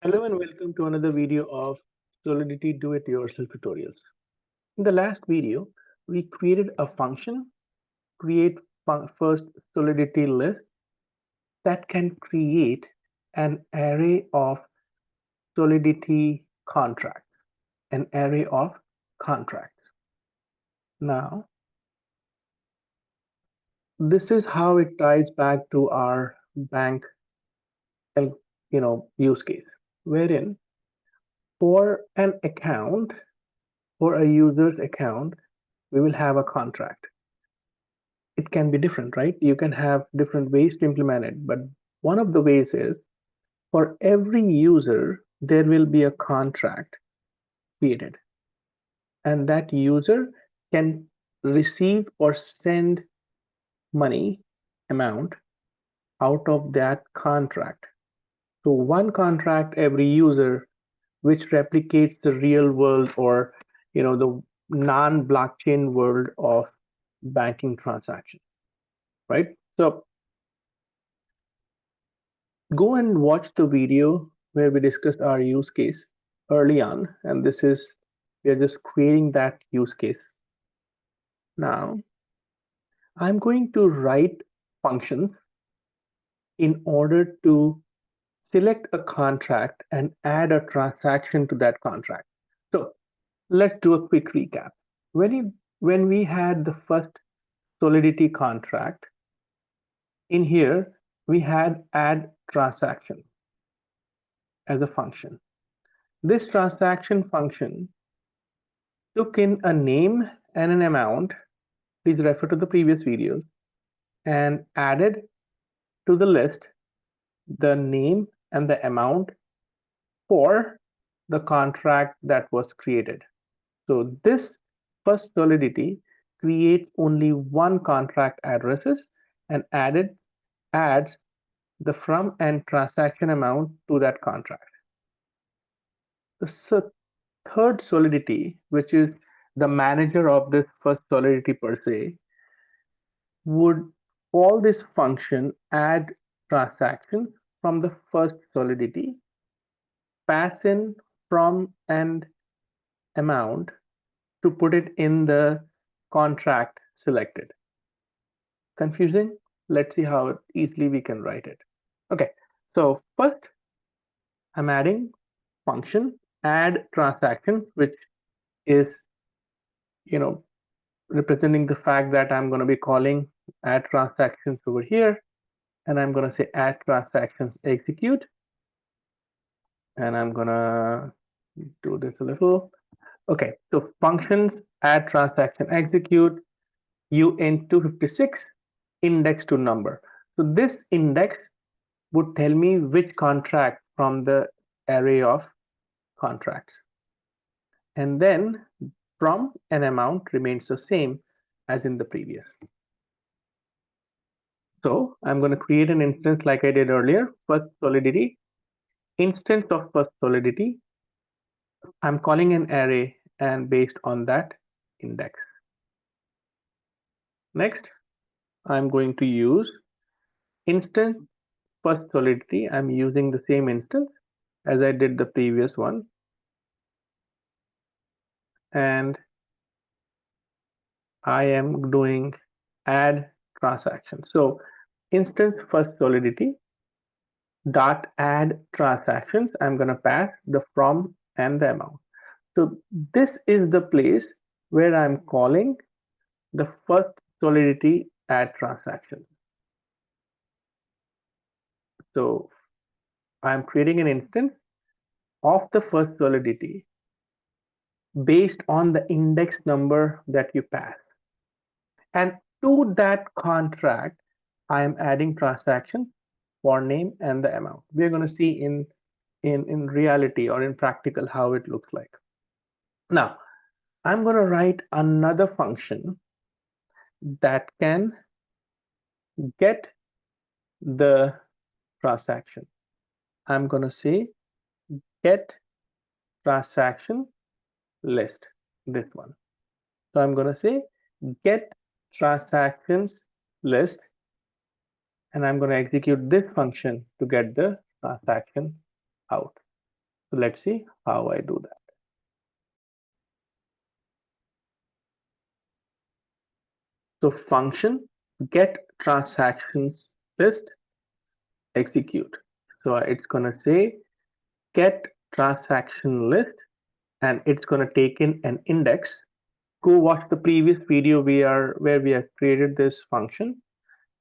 Hello and welcome to another video of Solidity Do-It-Yourself tutorials. In the last video, we created a function, create first Solidity list that can create an array of Solidity contracts, an array of contracts. Now, this is how it ties back to our bank, use case, wherein for an account, for a user's account, we will have a contract. It can be different, right? You can have different ways to implement it, but one of the ways is for every user, there will be a contract created, and that user can receive or send money amount out of that contract. So one contract every user, which replicates the real world or the non-blockchain world of banking transaction, right? So go and watch the video where we discussed our use case early on, and this is, we are just creating that use case. Now, I'm going to write functions in order to select a contract and add a transaction to that contract. So let's do a quick recap. When we had the first Solidity contract, in here, we had add transaction as a function. This transaction function took in a name and an amount, please refer to the previous videos, and added to the list the name and the amount for the contract that was created. So this first Solidity creates only one contract addresses and adds the from and transaction amount to that contract. The third Solidity, which is the manager of this first Solidity per se, would call this function add transaction from the first Solidity, pass in from and amount to put it in the contract selected. Confusing? Let's see how easily we can write it. Okay, so first I'm adding function add transaction, which is representing the fact that I'm going to be calling add transactions over here, and I'm going to say add transactions execute, and I'm going to do this a little. Okay, so functions add transaction execute UN256 index to number. So this index would tell me which contract from the array of contracts, and then from an amount remains the same as in the previous. So I'm going to create an instance like I did earlier, first Solidity, instance of first Solidity. I'm calling an array and based on that index. Next, I'm going to use instance first Solidity. I'm using the same instance as I did the previous one. And I am doing add transaction. So instance first Solidity dot add transactions, I'm going to pass the from and the amount. So this is the place where I'm calling the first Solidity add transaction. So I'm creating an instance of the first Solidity based on the index number that you pass. And to that contract, I am adding transaction for name and the amount. We're going to see in reality or in practical how it looks like. Now, I'm going to write another function that can get the transaction. I'm going to say get transaction list, this one. So I'm going to say get transactions list, and I'm going to execute this function to get the transaction out. So let's see how I do that. So function get transactions list execute. So it's going to say get transaction list, and it's going to take in an index. Go watch the previous video where we have created this function.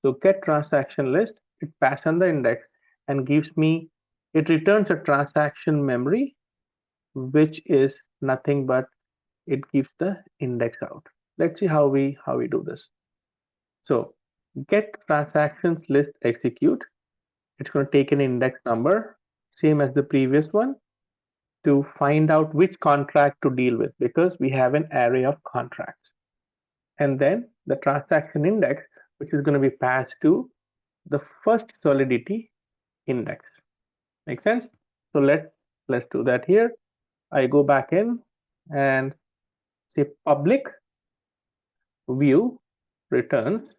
So get transaction list, it passes on the index and gives me, it returns a transaction memory, which is nothing but it gives the index out. Let's see how we do this. So get transactions list execute. It's going to take an index number, same as the previous one, to find out which contract to deal with, because we have an array of contracts. And then the transaction index, which is going to be passed to the first Solidity index. Make sense? So let's do that here. I go back in and say public view returns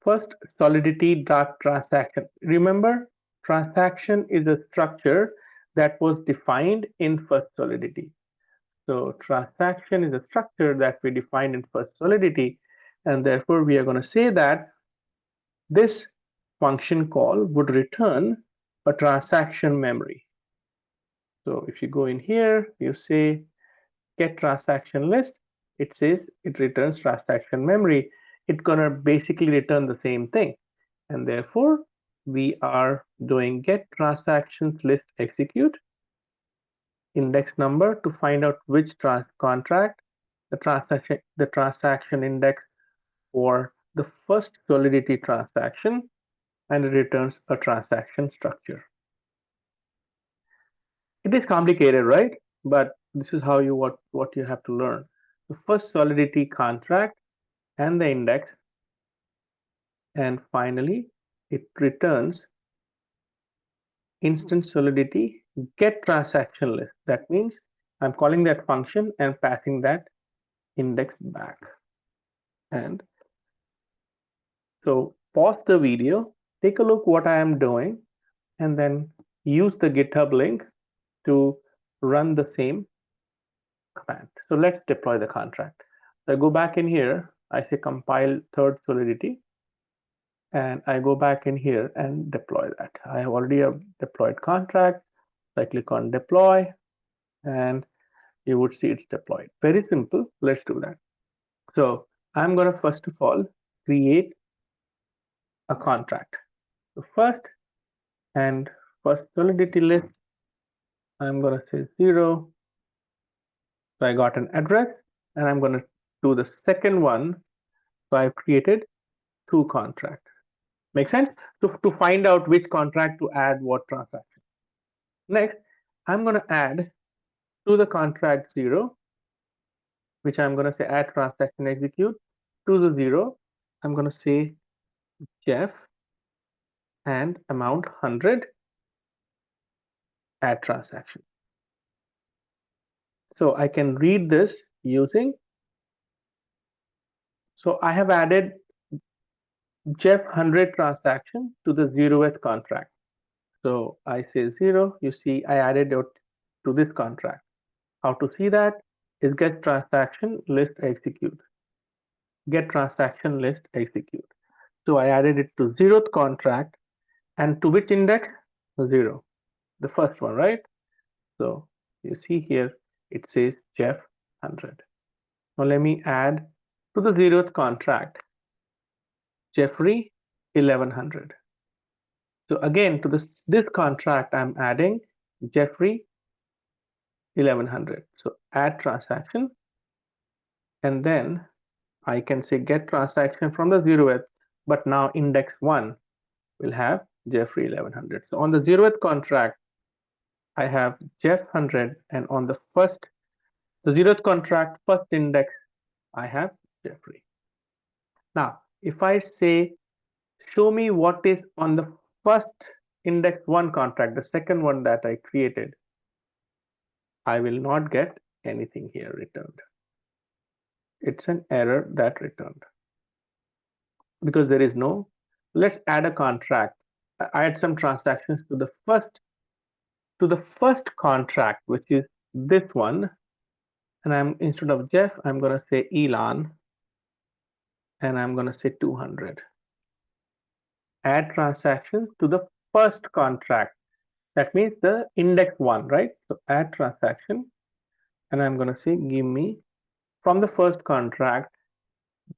first Solidity dot transaction. Remember, transaction is a structure that was defined in first Solidity. So transaction is a structure that we defined in first Solidity, and therefore we are going to say that this function call would return a transaction memory. So if you go in here, you say get transaction list, it says it returns transaction memory. It's gonna basically return the same thing. And therefore, we are doing get transactions list execute index number to find out which contract, the transaction index for the first Solidity transaction, and it returns a transaction structure. It is complicated, right? But this is how what you have to learn. The first Solidity contract and the index, and finally it returns instant Solidity get transaction list. That means I'm calling that function and passing that index back. And so pause the video, take a look what I am doing, and then use the GitHub link to run the same command. So let's deploy the contract. So I go back in here, I say compile third Solidity, and I go back in here and deploy that. I have already a deployed contract. So I click on deploy, and you would see it's deployed. Very simple. Let's do that. So I'm going to first of all create a contract. So first Solidity list, I'm going to say 0. So I got an address, and I'm going to do the second one. So I've created 2 contracts. Make sense? To find out which contract to add what transaction. Next, I'm going to add to the contract 0, which I'm going to say add transaction execute. To the 0, I'm going to say Jeff and amount 100 add transaction. So I can read this using. So I have added Jeff 100 transaction to the 0th contract. So I say 0. You see, I added it to this contract. How to see that is get transaction list execute. Get transaction list execute. So I added it to 0th contract, and to which index? 0, the first one, right? So you see here it says Jeff 100. Now let me add to the 0th contract Jeffrey 1100. So again, to this contract I'm adding Jeffrey 1100. So add transaction, and then I can say get transaction from the 0th, but now index 1 will have Jeffrey 1100. So on the 0th contract, I have Jeff 100, and on the 0th contract first index, I have Jeffrey. Now, if I say show me what is on the first index 1 contract, the second one that I created, I will not get anything here returned. It's an error that returned because there is no. Let's add a contract. add some transactions to the first contract, which is this one. And I'm, instead of Jeff, I'm going to say Elon, and I'm going to say 200. Add transactions to the first contract. That means the index one, right? So add transaction, and I'm going to say give me from the first contract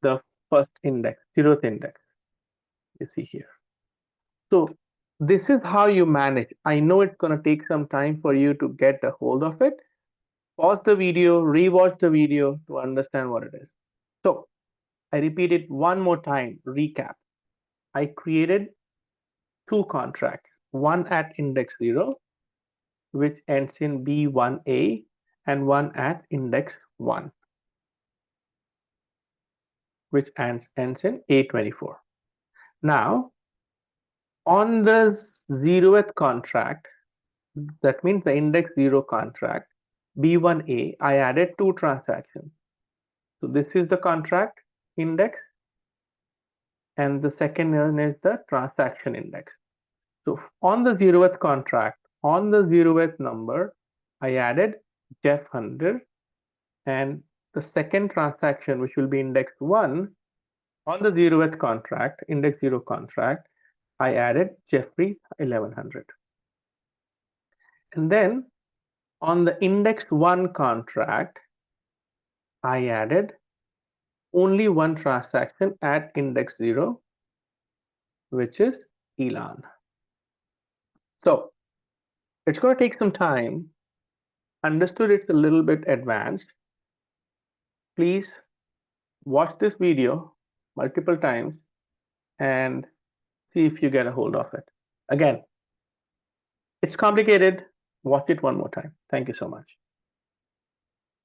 the first index, 0th index. You see here. So this is how you manage. I know it's going to take some time for you to get a hold of it. Pause the video, rewatch the video to understand what it is. So I repeat it one more time, recap. I created two contracts, one at index 0, which ends in B1A, and one at index 1, which ends in A24. Now, on the 0th contract, that means the index 0 contract, B1A, I added two transactions. So this is the contract index, and the second one is the transaction index. So on the 0th contract, on the 0th number, I added Jeff 100, and the second transaction, which will be index 1, on the 0th contract, index 0 contract, I added Jeffrey 1100. And then on the index 1 contract, I added only one transaction at index 0, which is Elon. So it's going to take some time. Understood it's a little bit advanced. Please watch this video multiple times and see if you get a hold of it. Again, it's complicated. Watch it one more time. Thank you so much.